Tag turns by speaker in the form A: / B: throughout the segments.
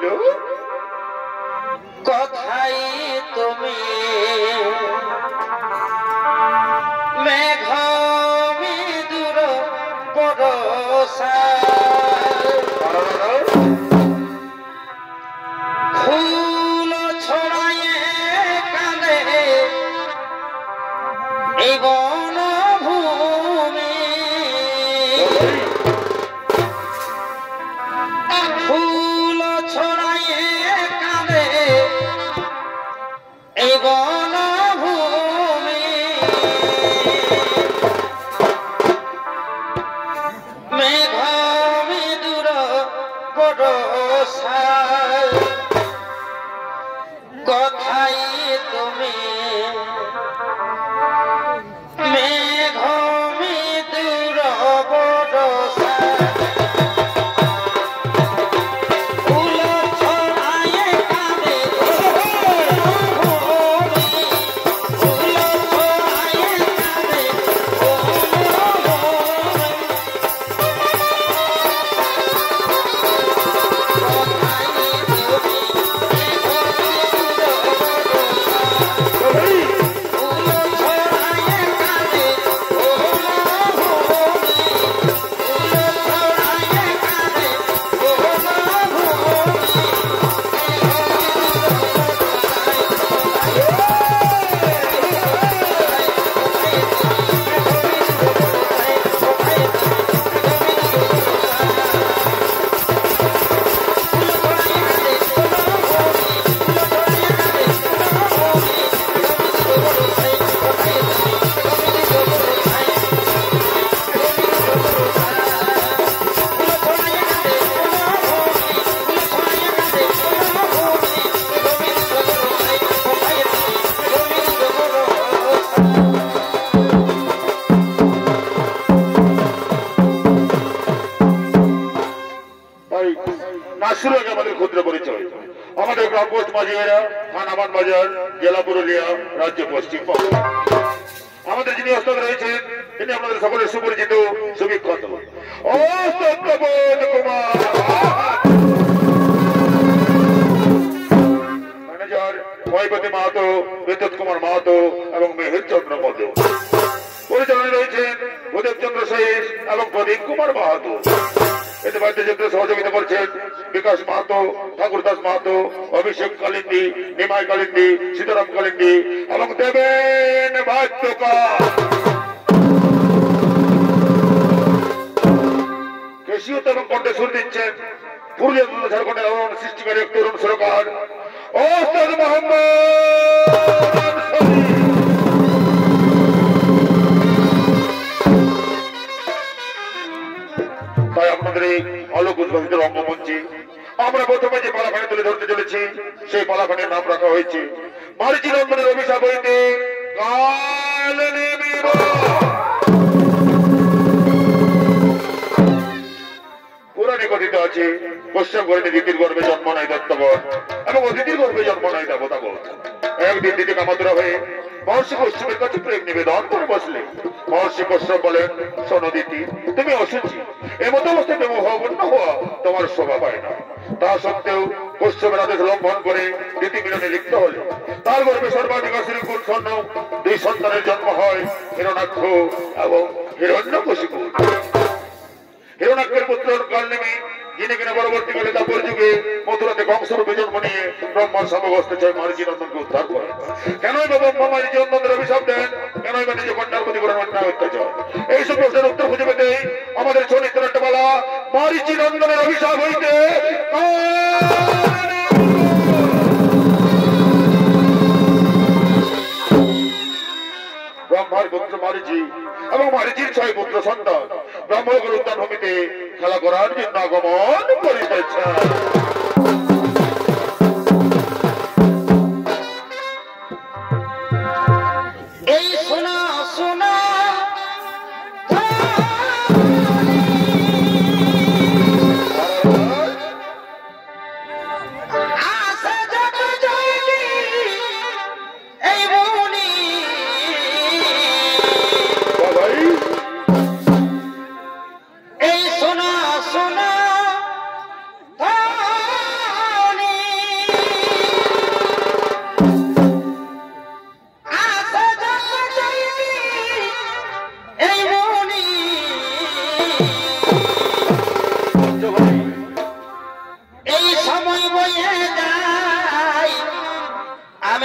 A: রইল
B: কথাই তুমি মেঘ বিদুর বরসা ফুল ছড়াইয়ে কাঁদে এই বনভূমি ফুল ছড়াইয়ে কাঁদে এই বনভূমি মেঘ বিদুর বরসা কথাই তুমি মেঘ বিদুর বরসা ফুল ছড়াইয়ে কাঁদে ফুল ছড়াইয়ে কাঁদে
A: ক্ষুদ্র পরিচয় আমাদের গ্রাম পোস্ট মাঝিরা থানাবান বাজার জেলা পুরুলিয়া রাজ্য পশ্চিমবঙ্গ। আমাদের যিনি ওস্তাদ রয়েছেন তিনি আপনাদের সকলের সুপরিচিত সুবিখ্যাত ওস্তাদ প্রবোধ কুমার, ম্যানেজার মহিপতি মাহাতো, বিদ্যুৎ কুমার মাহাতো এবং মেহের চন্দ্র মধ্য। পরিচালনায় রয়েছেন ভূদেব চন্দ্র শেষ এবং প্রদীপ কুমার মাহাতো। এতে বাদ্যযন্ত্রে সহযোগিতা করছেন বিকাশ মাহাতো, ঠাকুরদাস মাহাতো, অভিষেক কালিন্দী, নিমাই কালিন্দী, সীতারাম কালিন্দী এবং দেবেন বাদ্যকার। কেশিয়ত এবং কণ্ঠে সুর দিচ্ছেন পুরুলিয়া তথা ঝাড়খণ্ডের আলোড়ন সৃষ্টিকারী এক তরুণ সুরকার ওস্তাদ মোহাম্মদ। তাই আপনাদের এই আলোক উদ্ভাবিত রঙ্গমঞ্চে আমরা প্রথমে যে পালাখানি তুলে ধরতে চলেছি সেই পালাখানির নাম রাখা হয়েছে মারিচি নন্দনের অভিশাপ হইতে কাল নেমিব। পুরাণে কথিত আছে পশ্চিম ঘরে দিতির গর্ভে জন্ম নেয় দত্তগণ এবং অতিথির গর্ভে জন্ম নেয় দেবতাগণ। একদিন দিদি কামাতুরা হয়ে মহর্ষি কশ্যপের কাছে প্রেম নিবেদন করে বসলে মহর্ষি কশ্যপ বলেন, শোনো দিতি, তুমি অসুচি, এমতো অবস্থায় প্রেম অবন্ন হওয়া তোমার স্বভাব হয় না। তা সত্ত্বেও কশ্যপের আদেশ লঙ্ঘন করে দিতি মিলনে লিপ্ত হলে তার গর্ভে সর্বাধিক শ্রীকুল স্বর্ণ দুই সন্তানের জন্ম হয়, হিরণাক্ষ এবং হিরণ্যকশিপু। হিরণাক্ষের পুত্র কালনেমি যিনি কিনা পরবর্তীকালে দাপর যুগে মথুরাতে কংসরূপে জন্ম নিয়ে ব্রহ্মার সমবস্ত চায় মারিচি নন্দনকে উদ্ধার করেন। কেনই বা ব্রহ্মা মারিচি নন্দনের অভিশাপ দেন? কেনই বা নিজ কন্যার প্রতি করেন অন্যায় অত্যাচার? এইসব প্রশ্নের উত্তর খুঁজে পেতে আমাদের চরিত্র একটা বলা মারিচি নন্দনের অভিশাপ হইতে ব্রহ্মার পুত্র মারিচি এবং মারিচির 6 পুত্র সন্তান ব্রহ্মলোকের উদ্যান ভূমিতে খেলা করার জন্য আগমন করিতেছে।
B: এই শোনা শোনা এই শোনা শোনা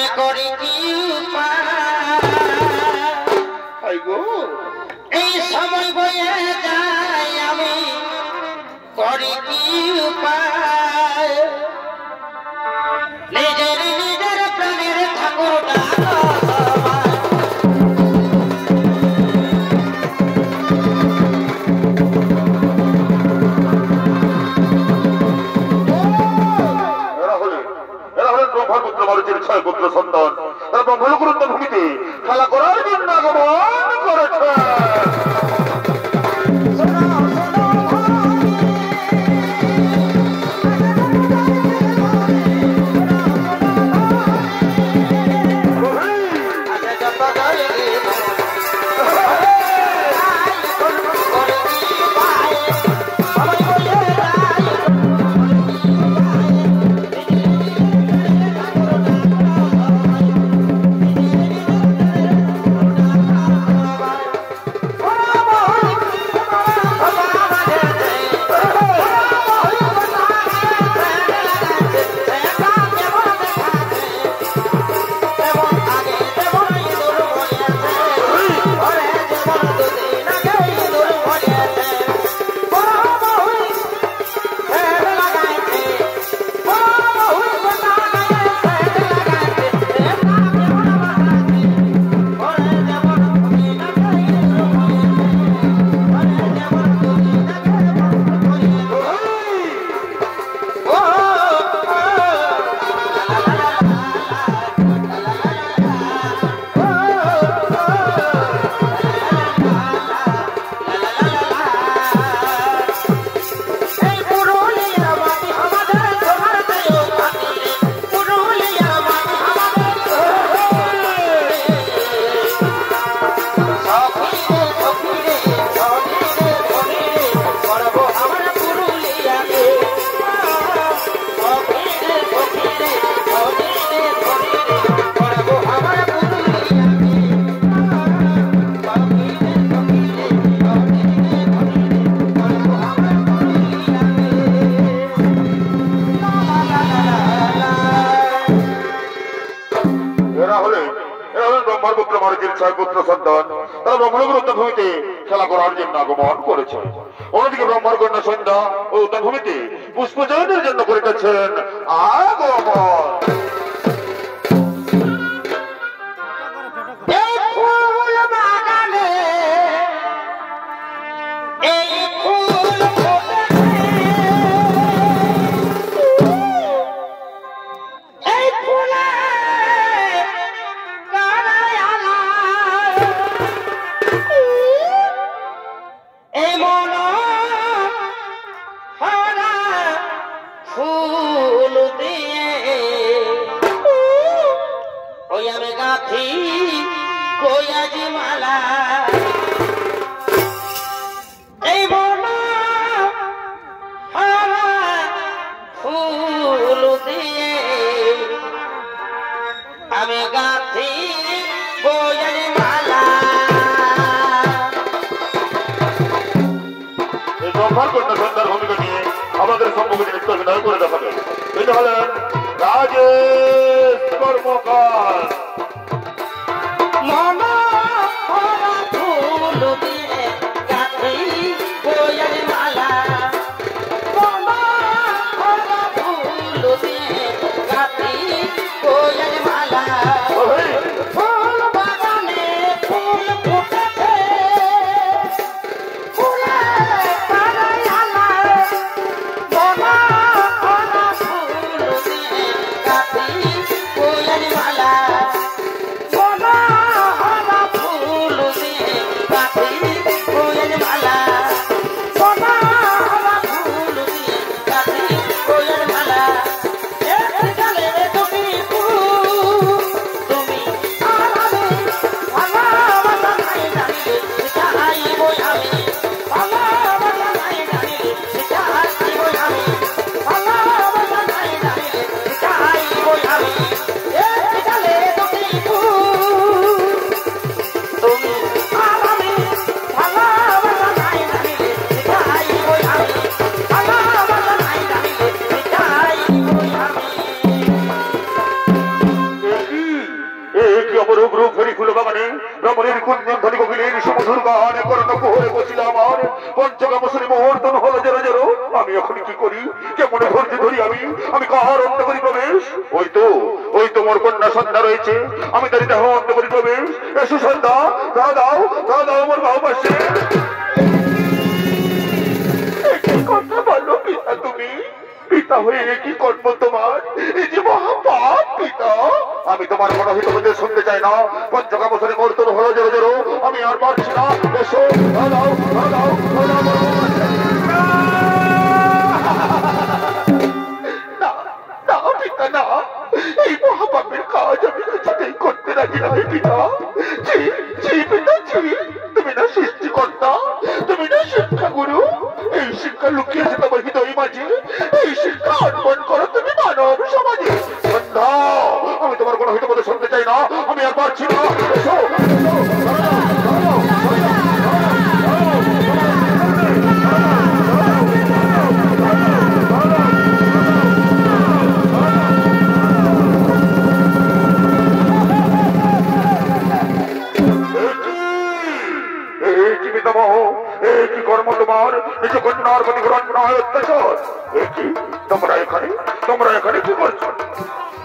B: আমি করি কি
A: হাই গো
B: এই সময় বয়ে যাই আমি করি কি উপায় নিজের নিজের প্রাণের ঠাকুর
A: পুত্র সন্তান এবং মূলগুরুত্ব ভূমিতে খেলা করার জন্য আগমন করেছে। পুত্র সন্তান তারা ব্রহ্মগুরুত্ব ভূমিতে খেলা করার জন্য আগমন করেছে। অন্যদিকে ব্রহ্মার কন্যা সন্ধ্যা ও ভূমিতে পুষ্পচয়নের জন্য করিতেছেন আগমন। সন্ধ্যার ভূমিকা নিয়ে আমাদের সম্মুখে নৃত্য অভিনয় করে দেখাবে। এটা হলেন রাজেশ কর্মকার।
B: মালা
A: পাগলের সমুধুর গান করণ কোহরে বসিলাম আমার পঞ্চকাম শ্রী মুহূর্তন হলো জেরো জেরো। আমি এখন কি করি, কেমন ধৈর্য ধরি আমি কাহার অন্ত করি প্রবেশ? ওই তো মোর কন্যা সন্ধ্যা রয়েছে, আমি তারি দেহ অন্ত করি প্রবেশ। এসো সন্ধ্যা, দাও আমার বাহু পাশে। কথা বলো পিতা, তুমি পিতা হয়ে কি কর্ম তোমার? এই যে মহাপাপ পিতা। আমি তোমার কোনো হিতবুদ্ধি শুনতে চাই না। পঞ্চকাম শ্রী মুহূর্তন হলো জেরো জেরো, আমি আর পারছি না। এসো, দাও পিতা না, এই মহাপাপের কাজ আমি কিছুতেই করতে রাজি নই পিতা। পিতা তুমি না সৃষ্টিকর্তা, তুমি না শিক্ষা গুরু। এই শিক্ষা লুকিয়েছে তোমার হৃদয় মাঝে, এই শিক্ষা অর্পণ করো তুমি মানব সমাজে। সন্ধ্যা, আমি তোমার কোনো হিতবুদ্ধি শুনতে চাই না, আমি আর পারছি না। এসো, কর্ম তোমার নিজ কন্যার প্রতি গ্রহণ করা হয় অত্যাচার। তোমরা এখানে কি করছো?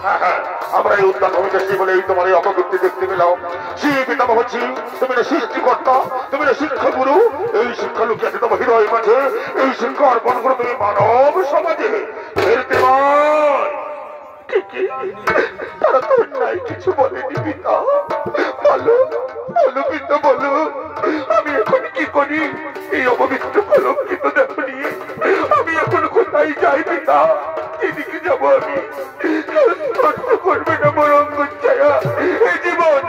A: হ্যাঁ, আমরা এই উদ্যান ভূমিকাশী বলে তোমার এই অপকীর্তি দেখতে পেলাম। সেই পিতামহ হচ্ছি, তুমি না সৃষ্টিকর্তা, তুমি না শিক্ষা গুরু। এই শিক্ষা লুকিয়ে আছে তোমার হৃদয় মাঝে, এই শিক্ষা অর্পণ করো তুমি মানব সমাজে। তারা তো নাই কিছু বলেনি পিতা। বলো পিতা, বলো আমি এখন কি করি? এই অপবিত্র কলঙ্কিত দেহ নিয়ে আমি এখন কোথায় যাই পিতা? এদিকে যাবো আমি, স্পর্শ করবে না মোর অঙ্গুর ছায়া। এই জীবন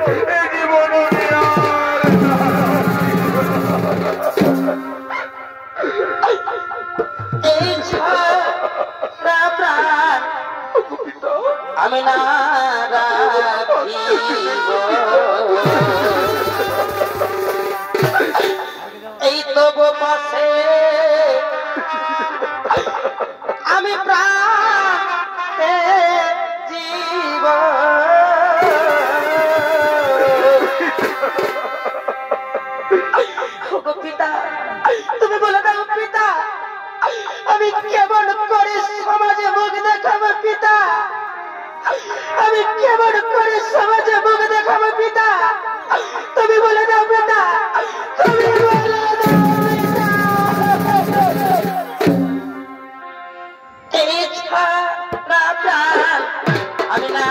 B: আমি না এই তবু পাশে আমি প্রাণ জীব। পিতা, তুমি বলে দাও পিতা, আমি কেমন করে সমাজে মুখ দেখাবো পিতা? আমি কেমন করে সমাজে মুখ দেখাবো পিতা? তুমি বলে দাও পিতা, তুমি বলে দাও পিতা। এই ছাড়া প্রাণ আমি না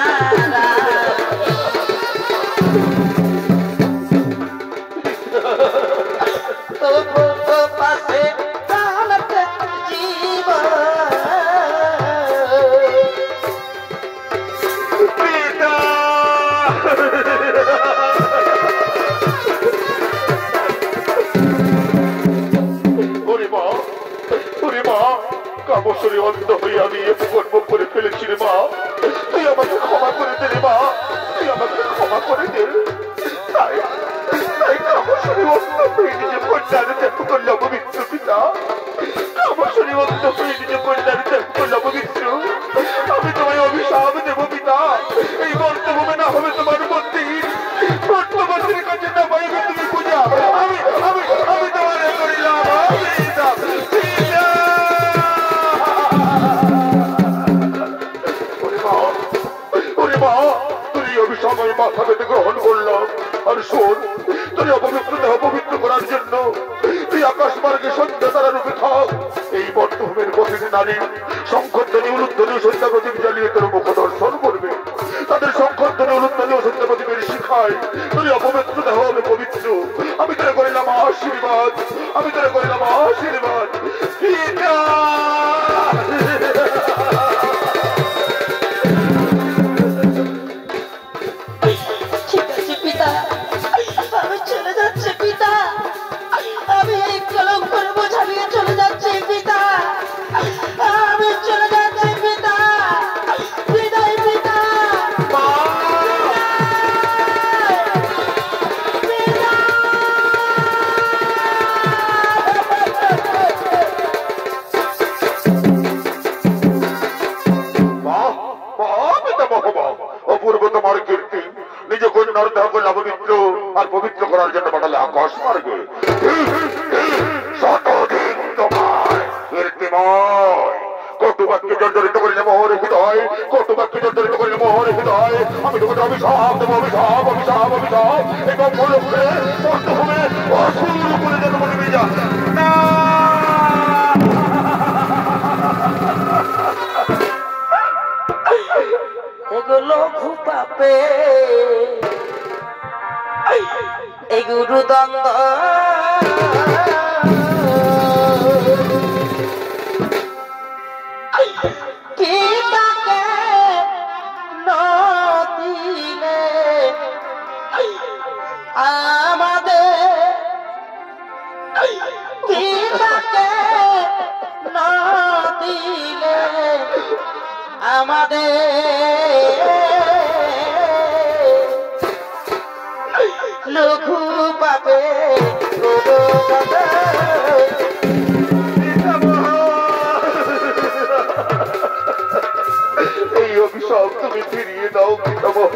B: তবু পাশে প্রাণতে জীবন।
A: কামশ্বরী অন্ধ হয়ে আমি কর্ম করে ফেলেছি রে মা। তুই আমাকে ক্ষমা করে দে রে মা, তুই আমাকে ক্ষমা করে দে। তাই কামশ্বরী অন্ধ হয়ে নিজে কন্যার ত্যাগ করল পবিত্র পিতা। কামশ্বরী অন্ধ হয়ে নিজে কন্যার ত্যাগ করল পবিত্র। আমি তোমায় অভিশাপ দেব পিতা। এই বর্তভূমে না হবে তোমার মন্দির, বর্তমন্দিরের কাছে না পাইবে তুমি পূজা। আমি তোমার করিলাম অভিশাপের মাথা পেতে গ্রহণ করলাম। আর শোন, তুই অপবিত্র দেহ পবিত্র করার জন্য তুই আকাশ মার্গে সন্ধ্যা তারা রূপে থাক। এই বর্তমানের প্রতিটি নারী শঙ্খধ্বনি উলুধ্বনি সন্ধ্যা প্রদীপ জ্বালিয়ে তোর মুখ দর্শন করবে। তাদের শঙ্খধ্বনি উলুধ্বনি ও সন্ধ্যা প্রদীপের শিখায় তুই অপবিত্র দেহ আমি পবিত্র। আমি তোরে করিলাম আশীর্বাদ, আমি তোরে করিলাম আশীর্বাদ। অপূর্ব তোমার কীর্তি, নিজ কন্যার দেহ করলে অপবিত্র আর পবিত্র করার জন্য পাঠালে আকাশ মার্গে শতদিন তোমায় কীর্তিময় কটুবাক্যে জর্জরিত করিলে মোহর হৃদয় কটুবাক্যে জর্জরিত করিলে মোহর হৃদয় আমি তোমাকে অভিশাপ দেবো অভিশাপ অভিশাপ অভিশাপ এবং মূলপুরে পর্তভূমে অসুর করে জন্ম নেমে যা না
B: এগুলো ঘুপাপে এই গুরু দ্বন্দ্ব পিতাকে নদিলে আমাদের পিতাকে নদিলে আমাদের লঘু পাবে
A: এই অভিশাপ তুমি ফিরিয়ে দাও পিতামহ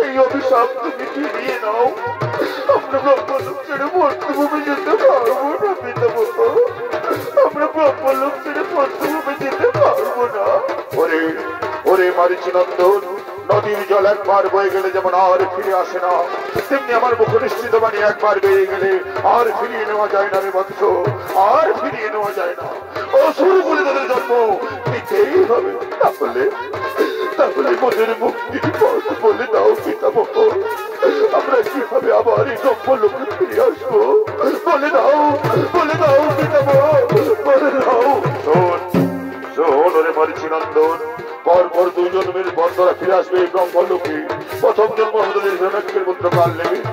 A: এই অভিশাপ তুমি ফিরিয়ে দাও আমরা ব্রহ্মলোক ছেড়ে পর্তভূমে যেতে পারবো না পিতামহ আমরা ব্রহ্মলোক ছেড়ে পর্তভূমে যেতে পারবো না ওরে ওরে মারিচি নন্দন নদীর জল একবার বয়ে গেলে যেমন আর ফিরে আসে না তেমনি আমার মুখ নিশ্চিত বাণী একবার বেরিয়ে গেলে আর ফিরিয়ে নেওয়া যায় না রে বৎস আর ফিরিয়ে নেওয়া যায় না অসুর বলে তাদের জন্ম নিতেই হবে তাহলে তাহলে মনের মুক্তির পথ বলে দাও পিতামহ আমরা কিভাবে আবার এই ব্রহ্মলোকে ফিরে আসবো বলে দাও পিতামহ বলে দাও শোন শোন ওরে মারিচি নন্দন পরপর দুই জন্মের পর তোরা ফিরে আসবে এই ব্রহ্মলোকে প্রথম জন্ম আমাদের হিরণ্যকের পুত্র কালনেমির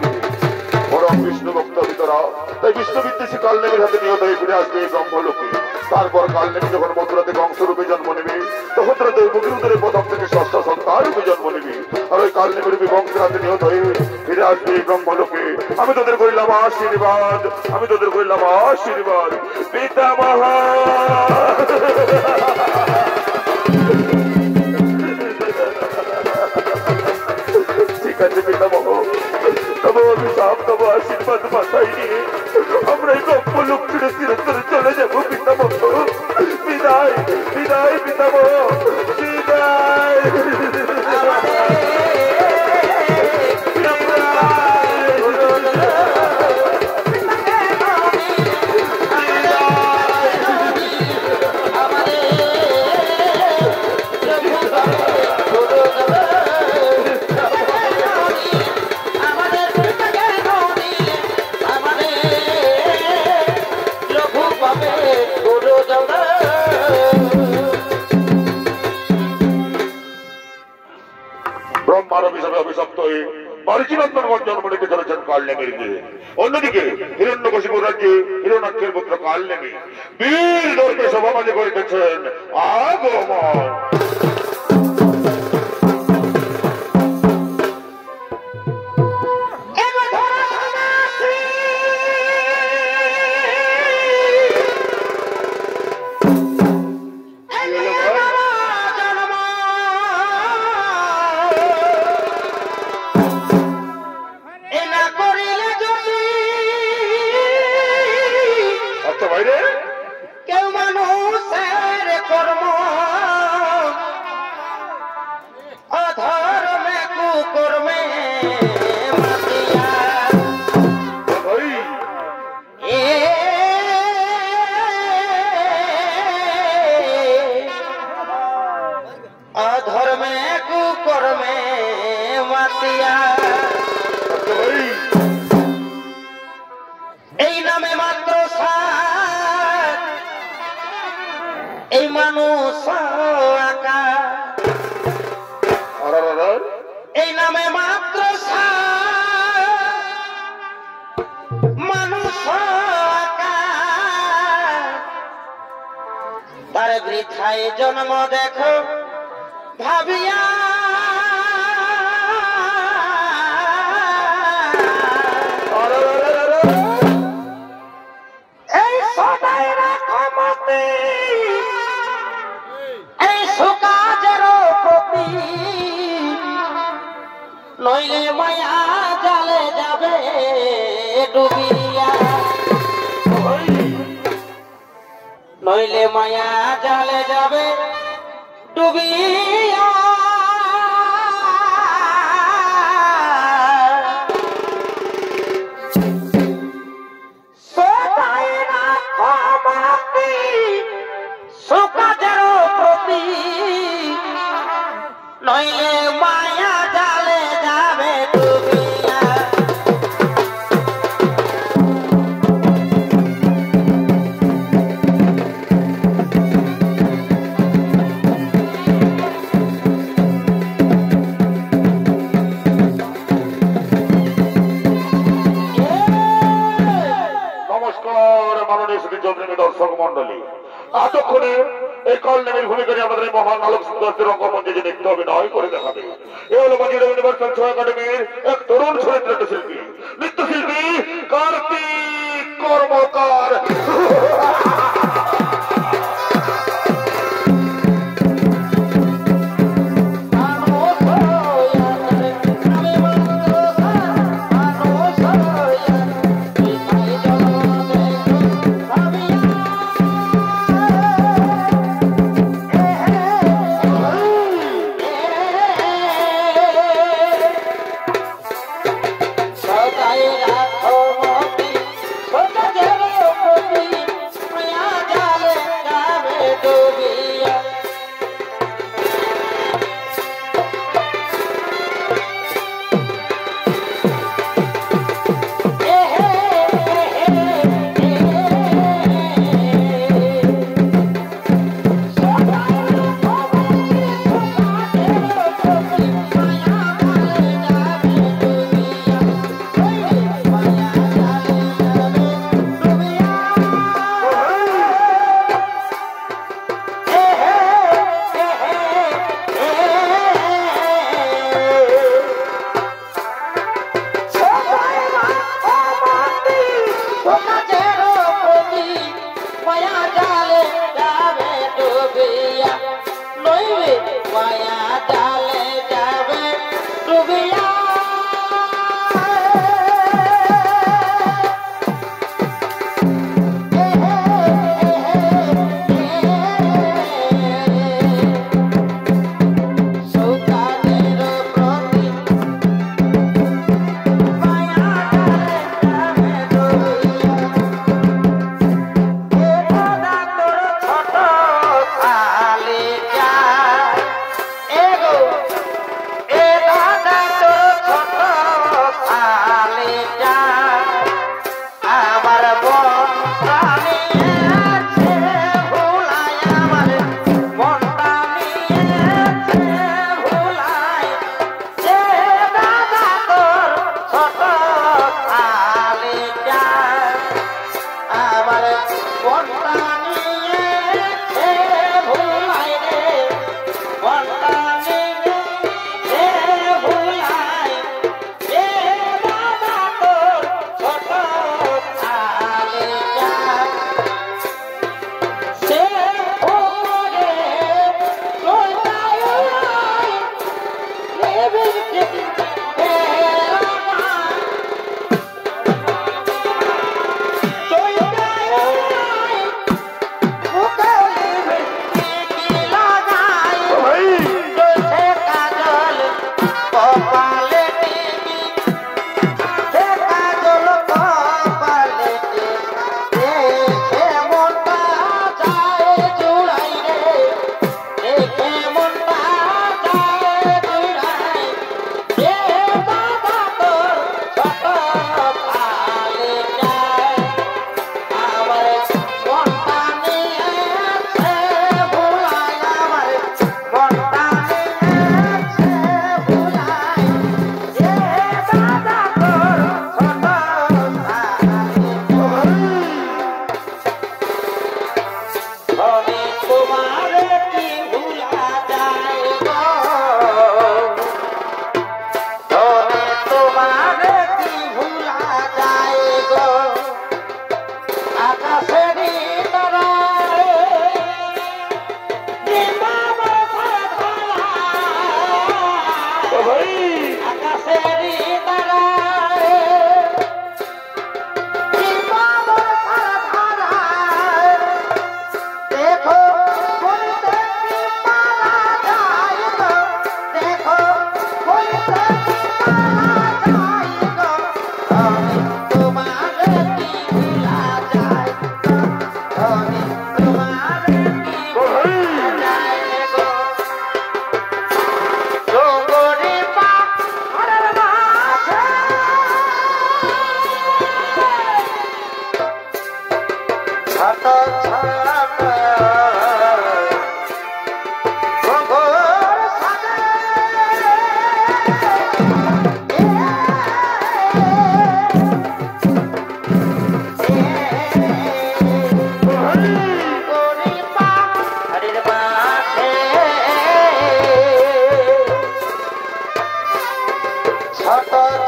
A: পরম বিষ্ণু ভক্ত ভিতরা তাই বিষ্ণু বিদ্বেষী কালনেমির হাতে নিহত হয়ে ফিরে আসবে এই ব্রহ্মলোকে তারপর কালনেমি যখন মথুরাতে কংসরূপে জন্ম নেবে তখন তোরা দৈবকীর উদরে প্রথম থেকে ষষ্ঠ সন্তান রূপে জন্ম নেবে আর ওই কালনেমির বংশের হাতে নিহত হয়ে ফিরে আসবে এই ব্রহ্মলোকে আমি তোদের করিলাম আশীর্বাদ আমি তোদের করিলাম আশীর্বাদ পিতামহ ঠিক আছে পিতামহ তবে অভিশাপ তবে আশীর্বাদ মাথায় নিয়ে আমরা এই ব্রহ্মলোক ছেড়ে চিরতরে চলে যাবো পিতামহ বিদায় বিদায় পিতামহ বিদায় অভিশপ্ত হয়ে মারিচিনন্দনগঞ্জ জন্ম নিতে চলেছেন কালনেমির গিয়ে অন্যদিকে হিরণ্যকশিপুর রাজ্যে হিরণ্যাক্ষের পুত্র কালনেমি বীর দর্পে সভা মাঝে করিতেছেন আগমন
B: কেউ মানুষের কর্ম অধর্মে কুকর্মে মাতিয়া অধর্মে কুকর্মে মাতিয়া এই নামে মাত্র এই মানুষ এই নামে মাত্র মানুষ তার বৃথায় জন্ম দেখো ভাবিয়া এই সবাই রাখো মতে এই সুকাজের প্রতি নইলে মায়া জালে জালে যাবে ডুবিয়া নইলে মায়া জালে যাবে ডুবিয়া নইলে মায়া জালে যাবে ডুবিয়া
A: নমস্কার মাননীয় শ্রীচন্দ্রী দর্শক মন্ডলী, এতক্ষণে এই কলনেমের ভূমিকায় আমাদের এই মহান আলোক সুন্দর রঙ্গমঞ্চে যে নৃত্য অভিনয় করে দেখাবে এ হলো মঞ্জিরা ইউনিভার্সাল শো একাডেমির এক তরুণ চরিত্র শিল্পী নৃত্যশিল্পী কার্তিক কর্মকার।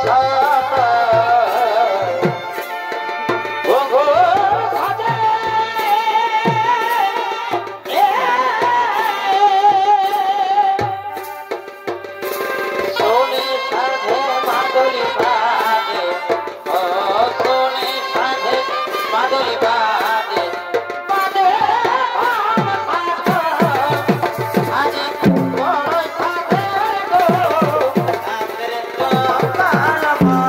B: ছাতা ওগো সাজে সোনে সাধে মাদলি বাজে ও সোনে সাধে মাদলি বাজে বাজে আজি বড় সাধে গো আমরে তো কালমা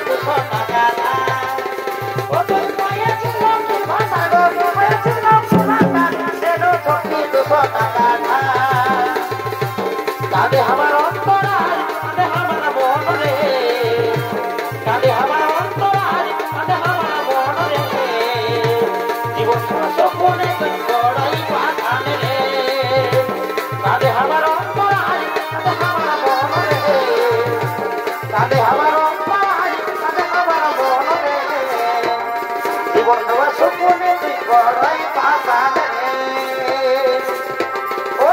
B: 200 টাকা ও তুই পাইয়াছিলাম ভাষা গো পাইয়াছিলাম ভাষা দেনো সত্যি 200 টাকা কাঁদে আমার অন্তরাল কাঁদে আমার মন রে কাঁদে আমার অন্তরাল কাঁদে আমার মন রে জীবন সপনে বড়াই পাঠান রে কাঁদে আমার অন্তরাল কাঁদে আমার মন রে কাঁদে আমার অন্তরাল কাঁদে আমার মন রে জীবন সপনে বড়াই পাঠান রে ও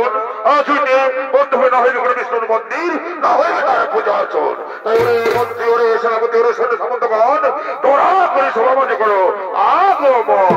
A: কারণ আজ হইতে বন্ধ হয়ে না হইবে কোনো বিষ্ণুর মন্দির, না হইবে তার পূজা অর্চন। তাই ওরে মন্ত্রী, ওরে সেনাপতি, ওরে সৈন্য সামন্তগণ, তোরা করে সভা মনে করো আগমন।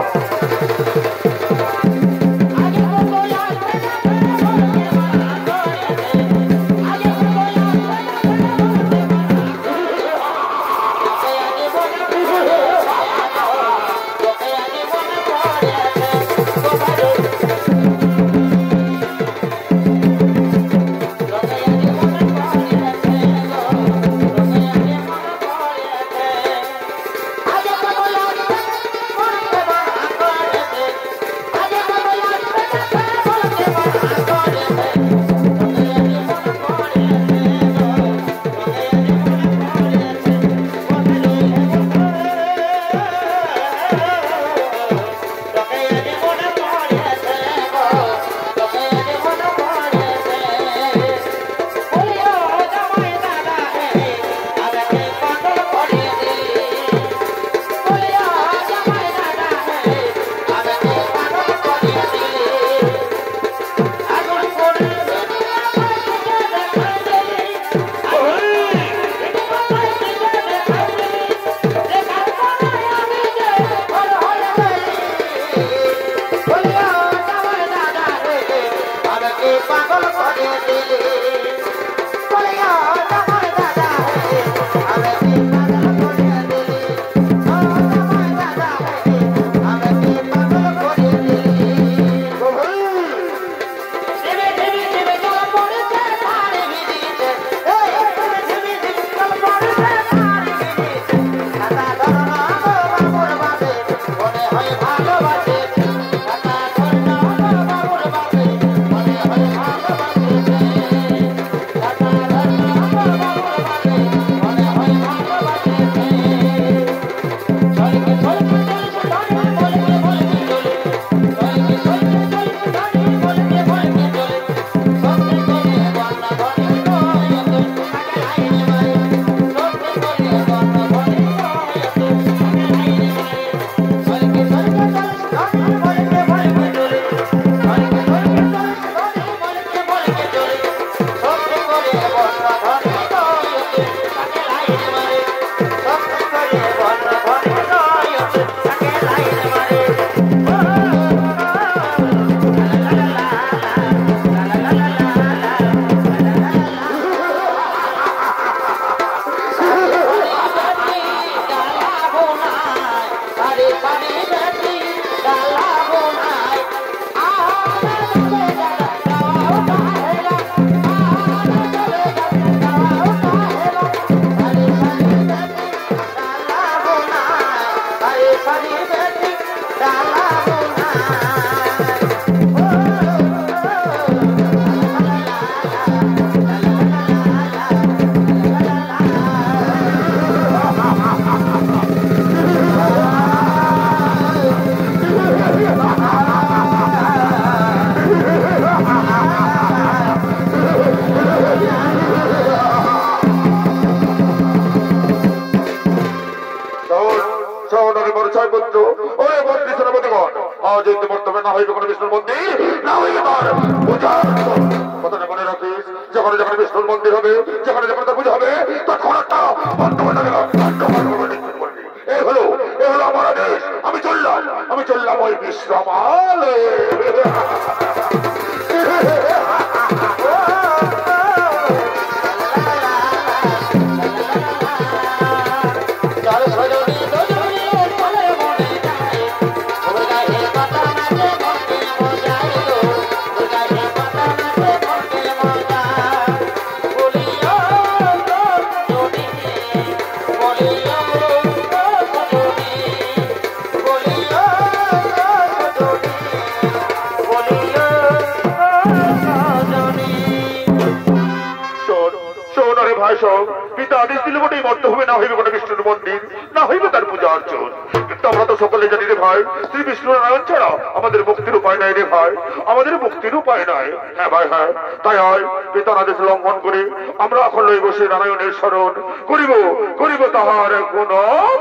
A: নারায়ণের শরণ করিব করিব তাহার গুণ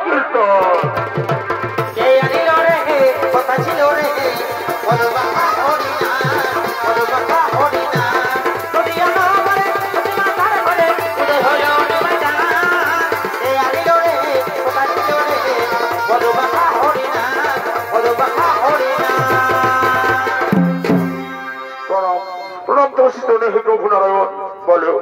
A: কীর্তন। প্রণাম তমসিত হে প্রভু নারায়ণ। বলো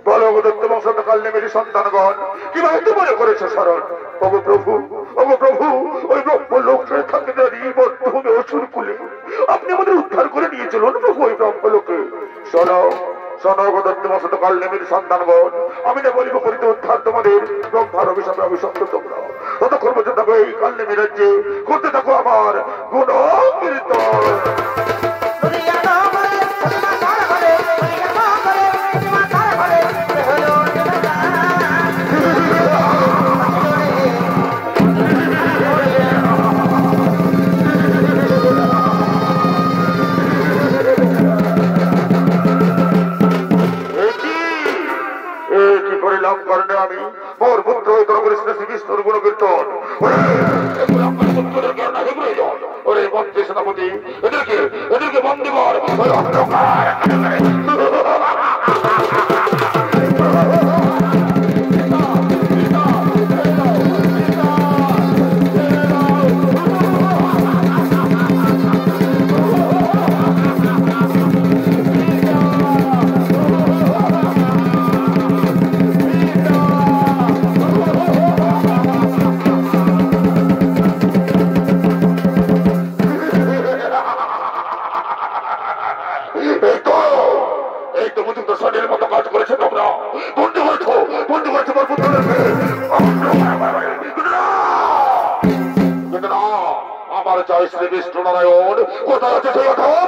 A: বলো দত্ত বংশত কালনেমের সন্তানগণ কিভাবে মনে করেছে শরণ? ওগো প্রভু ওই ব্রহ্মলোকে থাকে দাঁড়িয়ে বর্তমানে অসুর কুলে আপনি আমাদের উদ্ধার করে নিয়ে চলুন প্রভু ওই ব্রহ্মলোকে। শোনো দত্ত বংশত কালনেমের সন্তানগণ, আমি না বলিব করিতে উদ্ধার তোমাদের ব্রহ্মার অভিশাপে অভিশপ্ত তোমরা ততক্ষণ পর্যন্ত থাকো এই কালনেমি রাজ্যে করতে থাকো আমার গুণকীর্তন। আমি মোর পুত্র বিষ্ণুর গুণ কীর্তন ওরে মন্ত্রী সেনাপতি এদেরকে বন্দী কর। আমার জয় শ্রী বিষ্ণু নারায়ণ কোথায় আছে সেই অধম?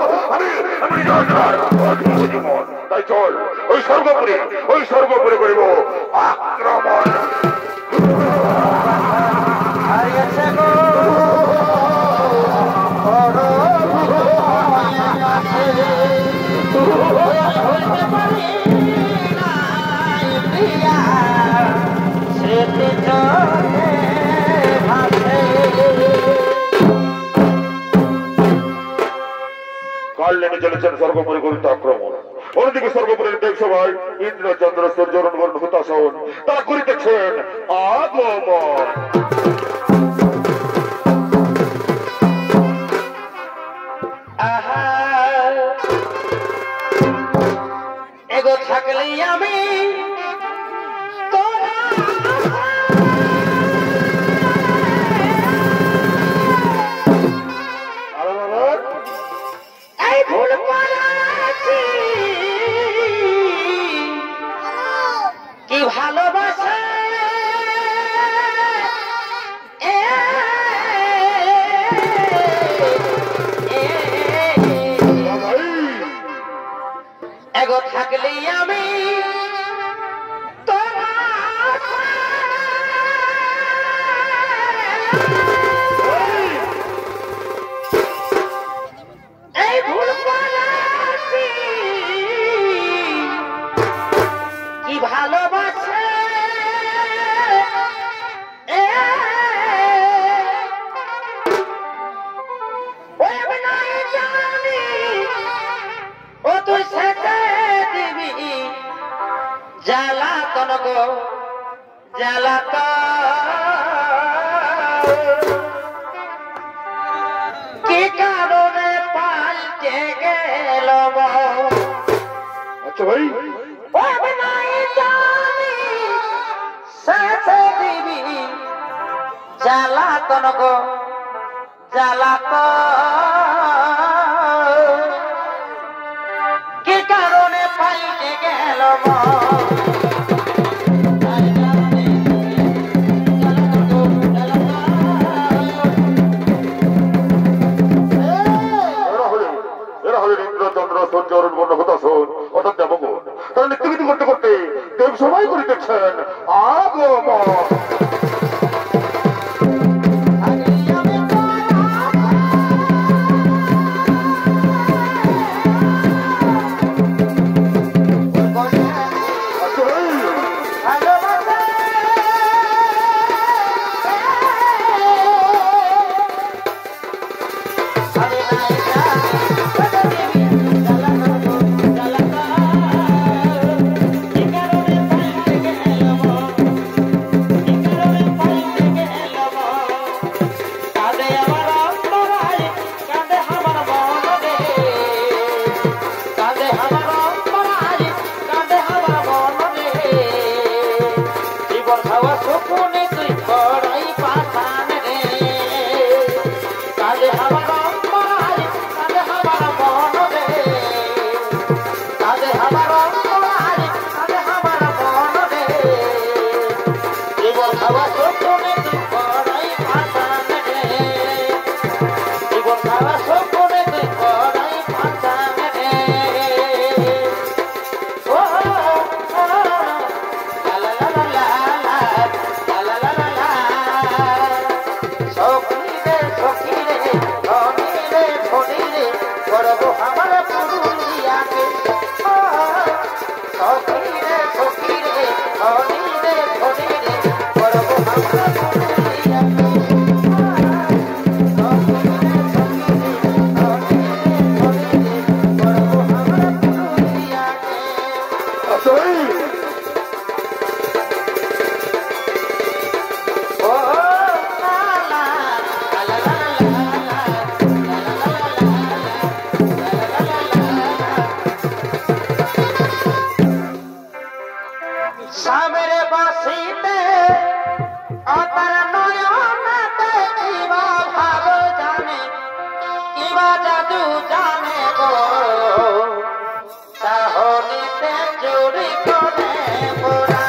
A: তাই চল ওই স্বর্গপুরে করিব আক্রমণ। কাল নেমে চলেছেন স্বর্গপুরে করিত আক্রমণ। অন্যদিকে স্বর্গপুরের দেব সভায় ইন্দ্র চন্দ্র সূর্যরণ বর্ণ হুতাসন তারা করিতেছেন আগমন।
B: এগো থাকলেই আমি কি ভালোবাসা এগো থাকলেই আমি এই ভুল কি ভালোবাসে ও তুই সেটা দিবি জ্বালাতন গো কি কারণে পাল্টে গেল?
A: আচ্ছা ভাই
B: জ্বালাতন গো কি কারণে পাল্টে গেল?
A: ইন্দ্রচন্দ্র সূর্যরণ বর্ণ হুতাসন অর্থাৎ দেবগণ তারা নৃত্যগীতি করতে করতে দেব সবাই করিতেছেন আগমন।
B: কি কারণে আগে আমার অন্তরায় আগে আমার মনে জীবন খাওয়া স্বপ্নে তুই করাই ভাষানে জীবন খাওয়া স্বপ্নে তুই করাই ভাষানে ও লা লা লা লা লা লা লা লা লা সখী রে ধনী রে ধনী রে করব আমার পুরুলিয়াকে সখী রে ধনী রে ধনী রে করব আমার পুরুলিয়াকে সামরে বাসিতে অতার নয়নাতে কিবা ভাব জানে কিবা জাদু জানে গো তাহলিতে চুরি করে মোরা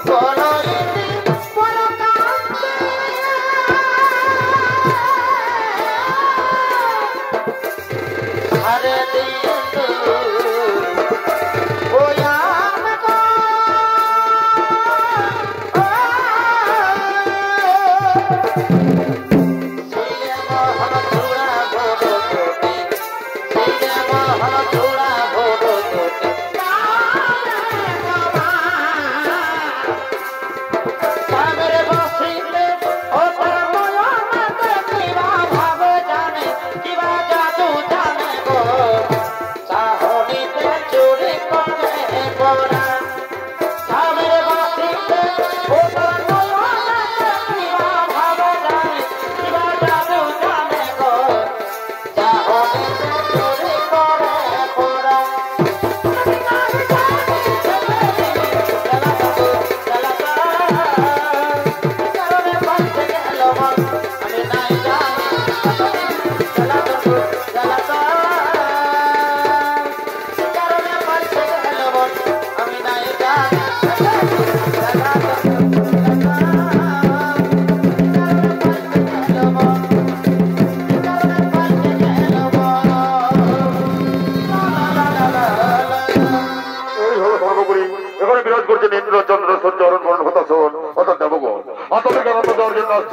B: বলো ইতি বলো কান্তে আরে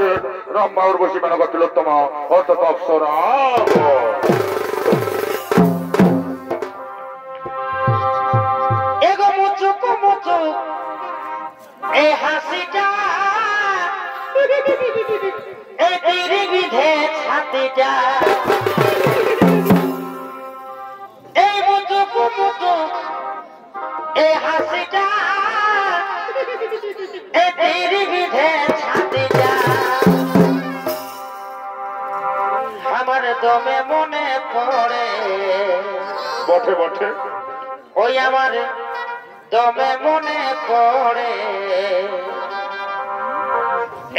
B: দিয়ে রামবাউর বসি মেনকা তিলোত্তমা অর্থাৎ অপ্সরা এগো মুচুক মুচুক এই হাসিটা এই তীরে বিধে ছাতিটা এই মুচুক মুচুক এই হাসিটা এই তীরে বিধে ছাতিটা আমার দমে মনে পড়ে বটে বটে ওই আমার দমে মনে পড়ে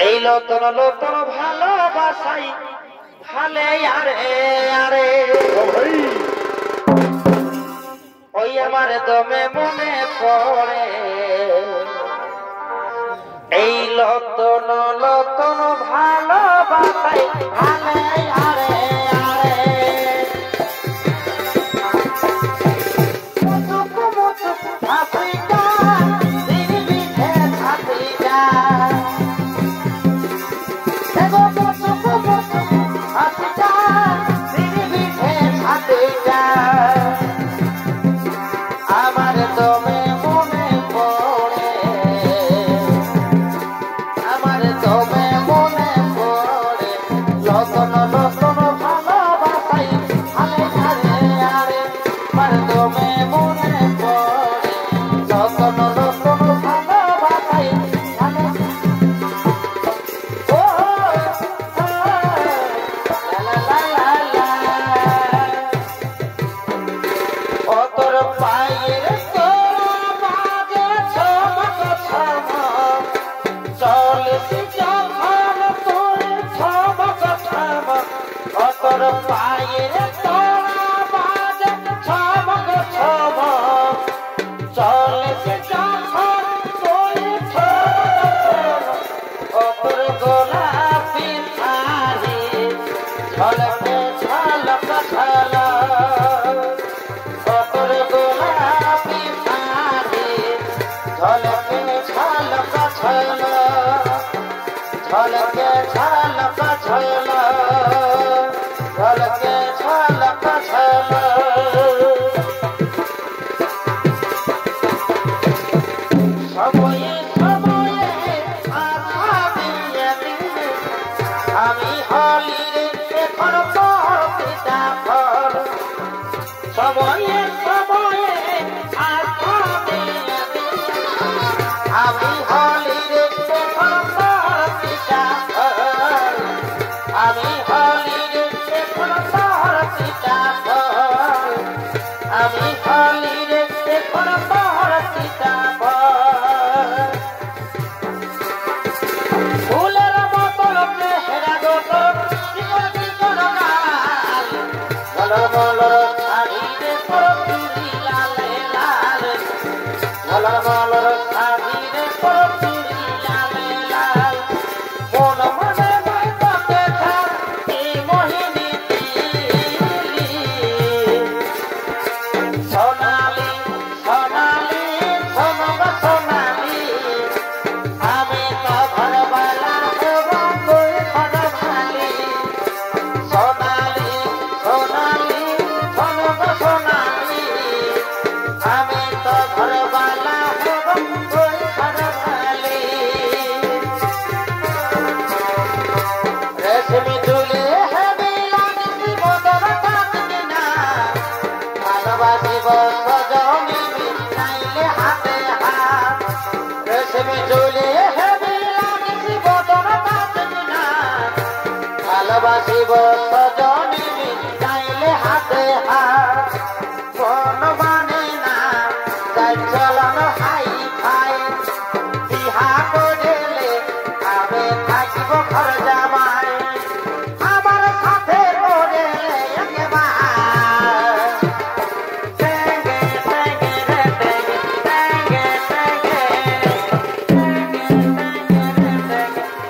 B: এই লতন লতন ভালোবাসাই হালে আরে আরে ওই আমার দমে মনে পড়ে এই লতন লতন ভালোবাসাই হালে আরে আমার দমে মনে পড়ে আমার দমে মনে পড়ে লতন লতন झलके झलक झल झलके झलक झल সময়ে সময়ে আশা দিয়ে দিলে আমি হলিরে এখন পিতা ফল সময়ে সময়ে আশা দিয়ে দিলে আমি হলিরে এখন পিতা ফল আমি হলিরে এখন পিতা ফল আমি হলিরে এখন পিতা ফুলের মতন চেহারা গোটো জীবন জীবন গাল মলর শাড়িরে পরচুরি লালে লাল মলর শাড়িরে পরচুরি লালে লাল মন মনে নয় তোকে ছাড়ি মোহিনী সোনালি সোনালি সোনগ সোনালি আমি তো ঘরবালা বই ঘরবালি সোনালি সোনালি সোনগ সোনালি আমি তো ঘরবালা বই ঘরবালি রেশমি চুলে হেবি লাগছি মদর কাটনি না ভালোবাসিব সজনি নাইলে হাতে হাত রেশমি চুলে হেবি লাগছি মদর কাটনি না ভালোবাসিব সজনি নাইলে হাতে হাত মন মানে না যাই চলন হাই ফাই বিহা করিলে আমি থাকিব ঘর জামাই আমার সাথে পড়লে একেবারে টেঙ্গে টেঙ্গে রে টেঙ্গে টেঙ্গে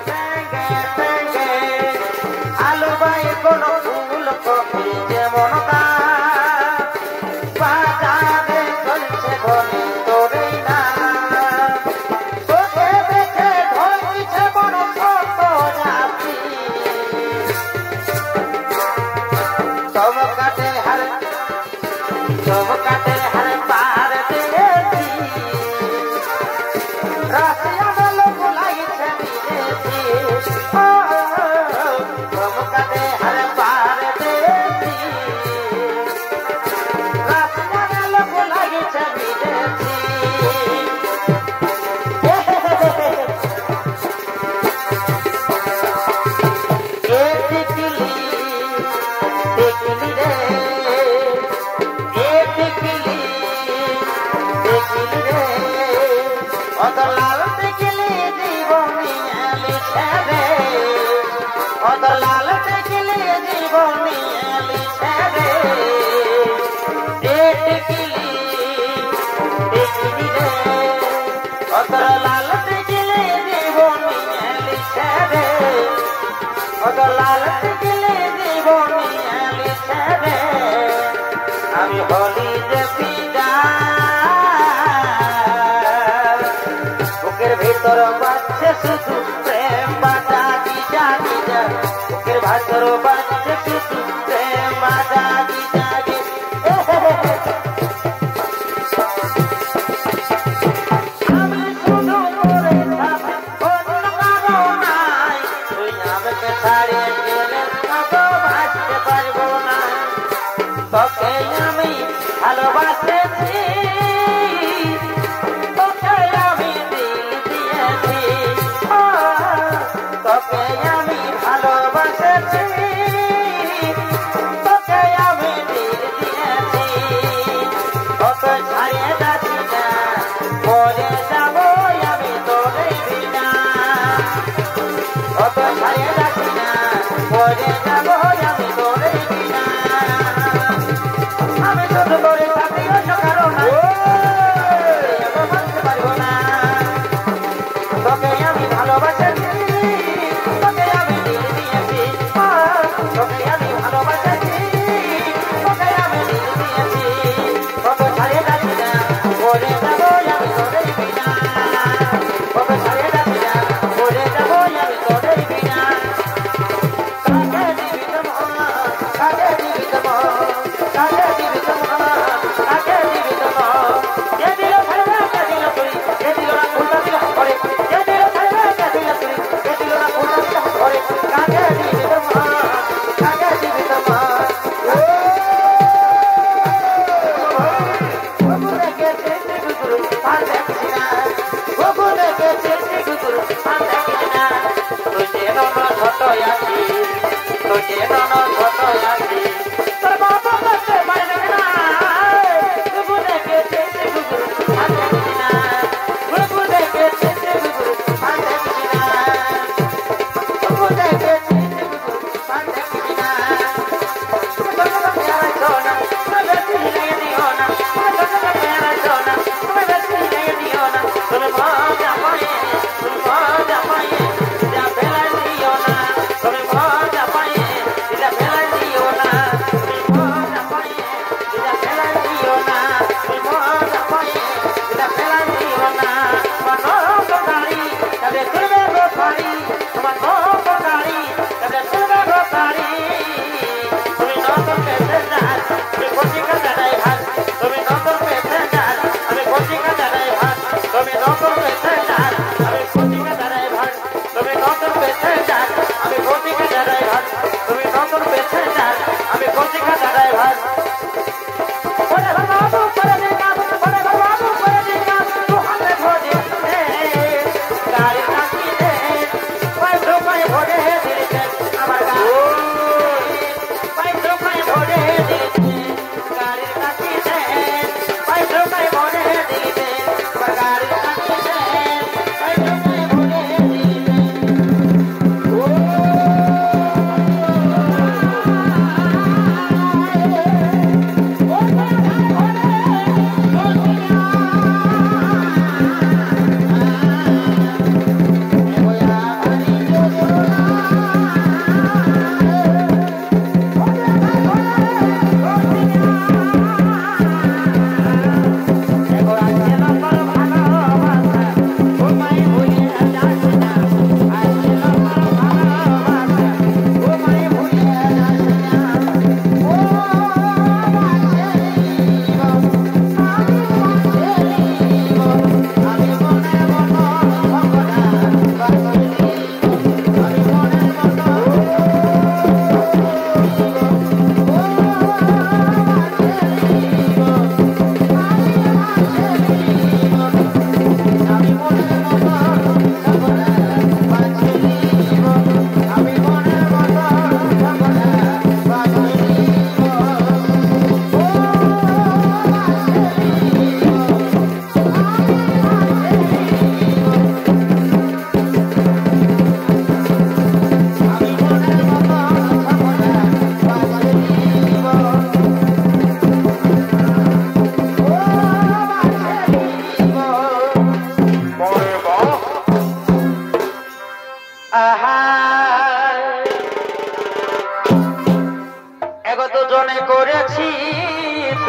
B: টেঙ্গে টেঙ্গে আলু বাই কোন ফুল কপি যেমন বাজারে চলছে ঘরে তোরেই না তোকে দেখে ধরছে বড় ছোট জাতি চমকাতে হার পার দিয়েছি রাশিয়া লোক লাগিছে বিদেশি চমকাতে হার পার দিয়েছি রাশিয়া লোক লাগিছে বিদেশি দেখলি রে দেখলি রে অত লাল দেখলি জীবনী লিখে রে অত লাল দেখলি জীবনী লিখে রে দেখলি রে অত লাল দেখলি জীবনী লিখে রে অত লাল দেখলি জীবনী লিখে রে আমি হলি যে পিতা বুকের ভিতর বাজছে শুধু প্রেম বাজা গিজা গিজা বুকের ভিতর বাজছে শুধু প্রেম বাজা গিজা আমি শুধু করে থাকি অন্য কারো নাই তুই আমাকে ছাড়িয়ে গেলে তো বাঁচতে পারবো না তোকে আমি ভালোবাসেছি তোকে আমি দিল দিয়েছি তোকে আমি ভালোবাসেছি তোকে আমি দিল দিয়েছি অত ছাড়িয়ে যাচ্ছি না মরে যাব আমি তোরে বিনা অত ছাড়িয়ে যাচ্ছি না মরে যাব আমি তোরে বিনা আমি শুধু করে থাকি অন্য কারো না বলতে পারবো না তোকে আমি ভালোবাসেছি তোকে আমি দিল দিয়েছি তোকে আমি ভালোবাসেছি তোকে আমি দিল দিয়েছি কত ছাড়িয়ে যাচ্ছি না মরে যাবো আমি তোরে বিনা কত ছাড়িয়ে যাচ্ছি না মরে যাবো আমি তোরে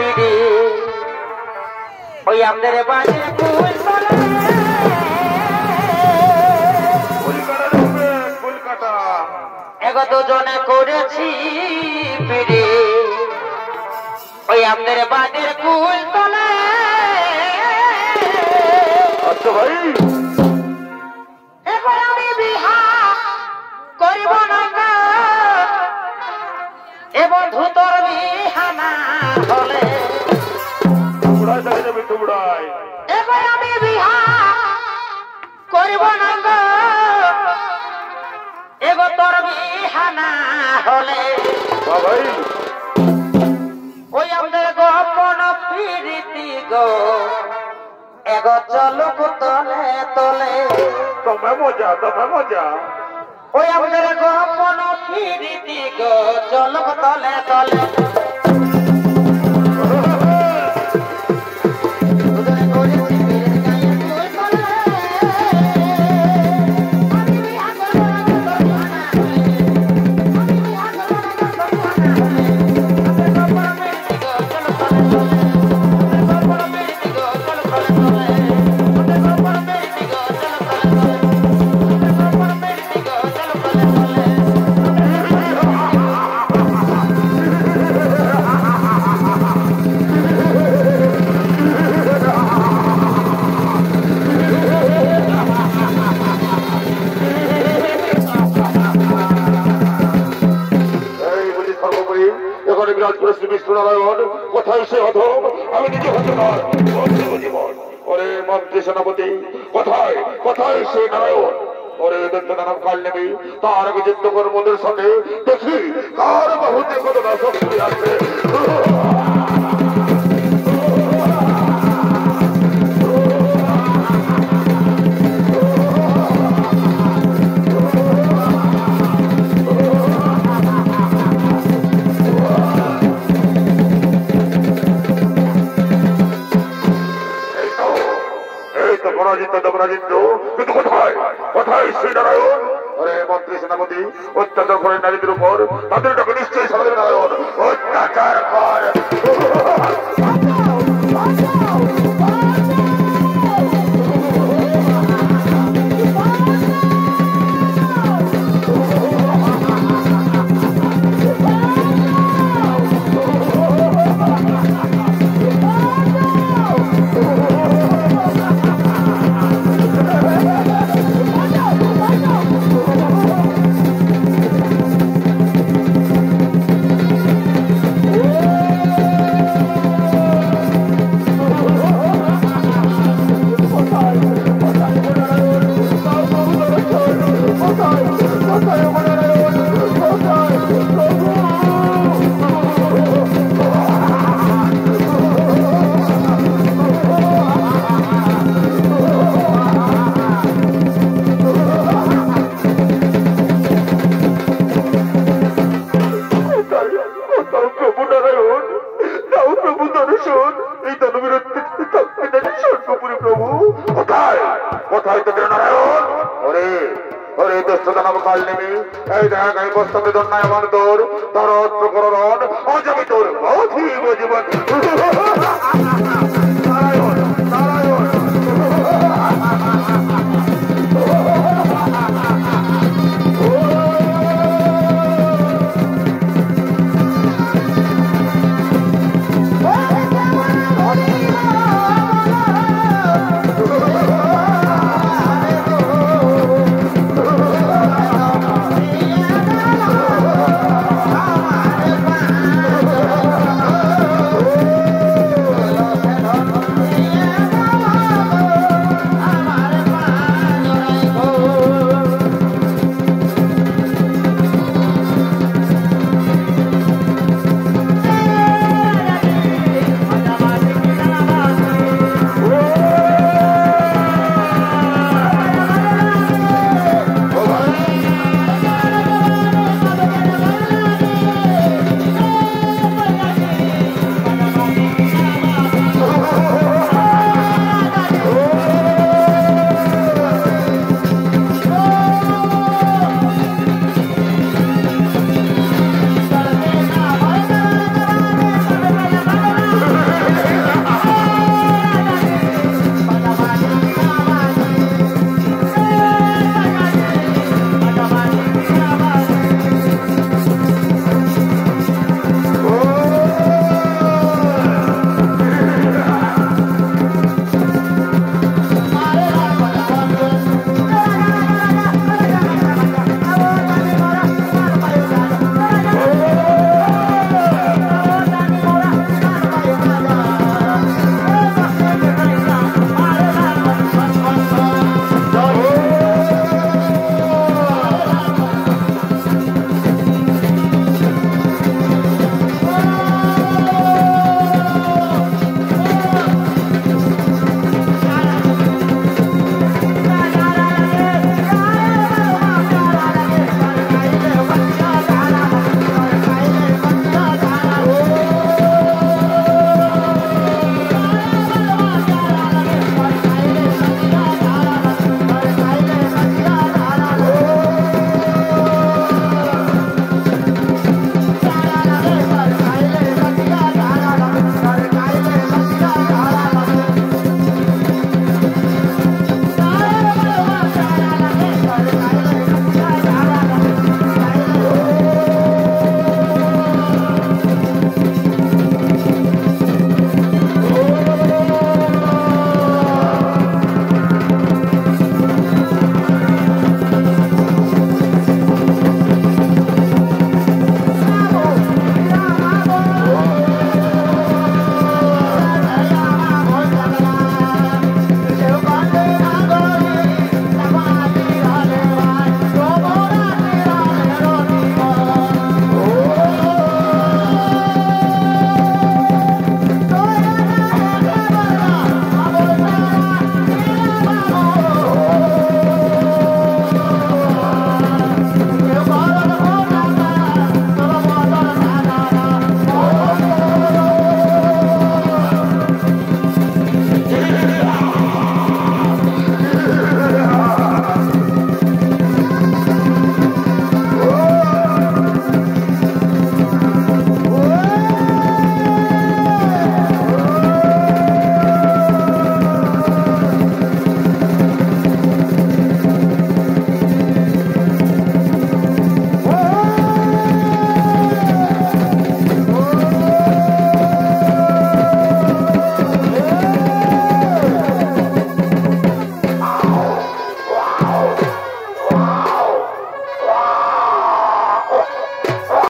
B: পিড়ে ওই আমাদের বাড়ির
A: কলকাতা
B: এক দুজনে করেছি পিড়ে ওই আমাদের বাড়ির কুল তলে।
A: আচ্ছা ভাই
B: এখন আমি বিহা করিব না এ বন্ধু তোর বিহানা হলে
A: বুড়াই দেখা যাবে তো বুড়াই।
B: এখন আমি বিহা করিব না এগো তোর বিহানা হলে
A: ভাই
B: ওই আমাদের গোপন প্রীতি গো এগো চলুক তলে তলে।
A: তোমার মজা
B: ওই আমাদের গোপন প্রীতি গো চলুক তলে তলে।
A: বিষ্ণুনারায়ণ কোথায় সে অধম? আমি নিজে হতে পার ওরে মন্ত্রী সেনাপতি কোথায় কোথায় সে নারায়ণ? ওরে দৈত্যদানব কাল নেবে তার আগে যুদ্ধ কর্মদের সাথে দেখি কার বাহুতে কতটা শক্তি আছে। কিন্তু কোথায় কোথায় শ্রীনারায়ণ? আরে মন্ত্রী সেনাপতি অত্যাচার করে নারীদের উপর তাদের টাকা নিশ্চয়ই সাধারণ নারায়ণ অত্যাচার কর। আমার তোর তোর জীবন